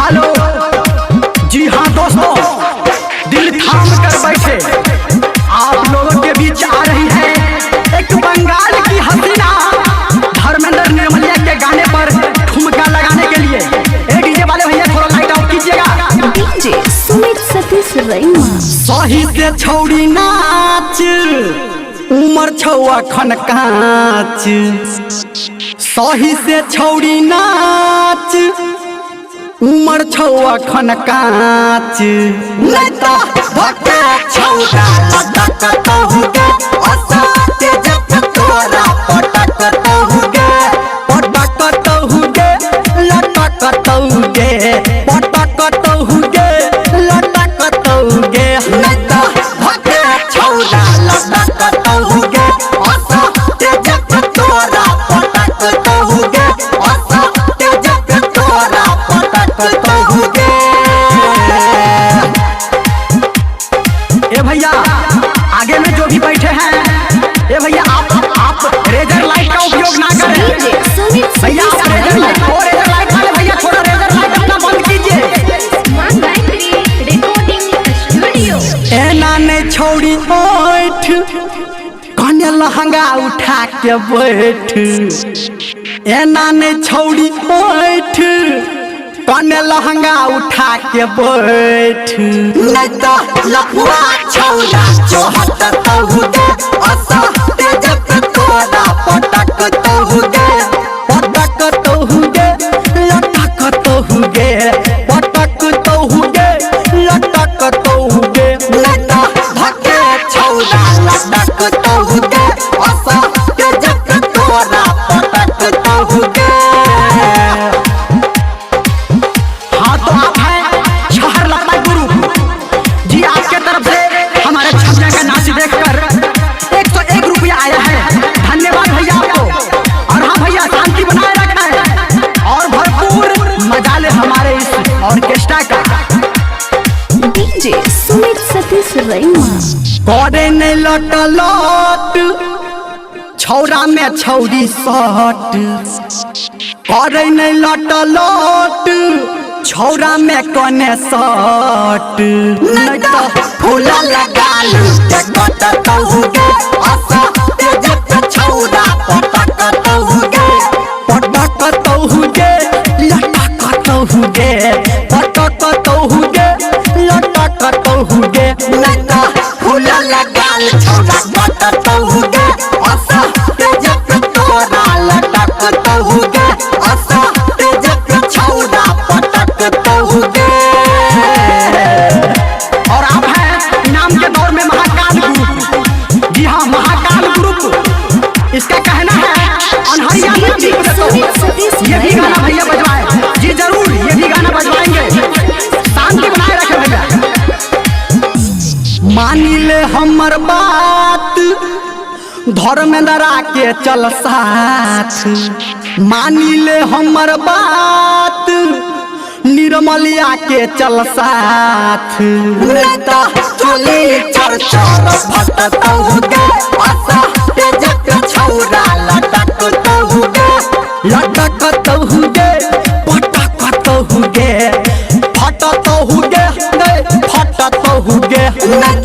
Hello जी हाँ दोस्तों, दिल थाम कर बैठे आप लोगों के बीच आ रही है एक बंगाल की हसीना धर्मेंद्र निर्मलिया के गाने पर ठुमका लगाने के लिए। डीजे वाले भैया थोड़ा लाइट ऑफ कीजिएगा। डीजे सुमित सतीश रैना। सही से छौड़ी नाच उमर छौआ खन काच, सही से छौड़ी नाच उमर छौआ खन काच, नहीं तो भक्का छौड़ा लटक तहुगे असाते जब तोरा पटक तहुगे लटक तहुगे लटक तहुगे लटक तहुगे, नहीं तो भक्का छौड़ा लटक तहुगे असाते जब तोरा पटक तहुगे असाते जब तोरा पटक तहुगे। ए भैया आगे में जो भी बैठे हैं, ए भैया आप रेजर लाइट का उपयोग ना करें। भैया आप रेजर लाइट वाले भैया थोड़ा रेजर लाइट अपना बंद कीजिए। एना ने छोड़ी बैठ कने लहंगा उठा के बैठ, एना ने छोड़ी बैठ कने लहंगा उठा के बैठ, नहीं तो लफुआ छौड़ा जोहत तहुगे असाते जब तोरा पटक तहुगे लटक तहुगे लटक तहुगे, नहीं तो भक्के छौड़ा लटक तहुगे असाते जब तोरा पटक तहुगे। हाँ तो आप हैं शहर लता गुरु जी, आपके तरफ से हमारे छपने का नाच देखकर 101 रुपया आया है। धन्यवाद भैया आपको। और हाँ भैया शांति बनाए रखें और भरपूर मजा ले हमारे इस ऑर्केस्ट्रा का। डीजे सुमित सतीश रैना। करे नहीं लट छौरा में छौरी सट, करे नहीं लट छौरा में कने सट, नहीं तो फूला लगा लूट तहुगे असाते जब छौरा पटक तहुगे लटक तहुगे लटक तहुगे, नहीं तो फूला लगा छौरा पटक तहुगे असाते जब तोरा लटक तहुगे असाते जब छौरा पटक तहुगे। और आप हैं नाम के दौर में महाकाल ग्रुप, जी हाँ महाकाल ग्रुप, इसका कहना है अनहरिया ये भी गाना भैया बजवाए जी, जरूर ये भी गाना बजवाएंगे। शांति बनाए रखे भैया। मानी ले हमर बात धर्मेंद्र के चल साथ, मानी ले हमर बात निर्मलिया के चल साथ, नहीं तो चोली चर चर फट तहुगे असाते जब छौरा लटक तहुगे पटक तहुगे फट तहुगे नहीं फट तहुगे, नहीं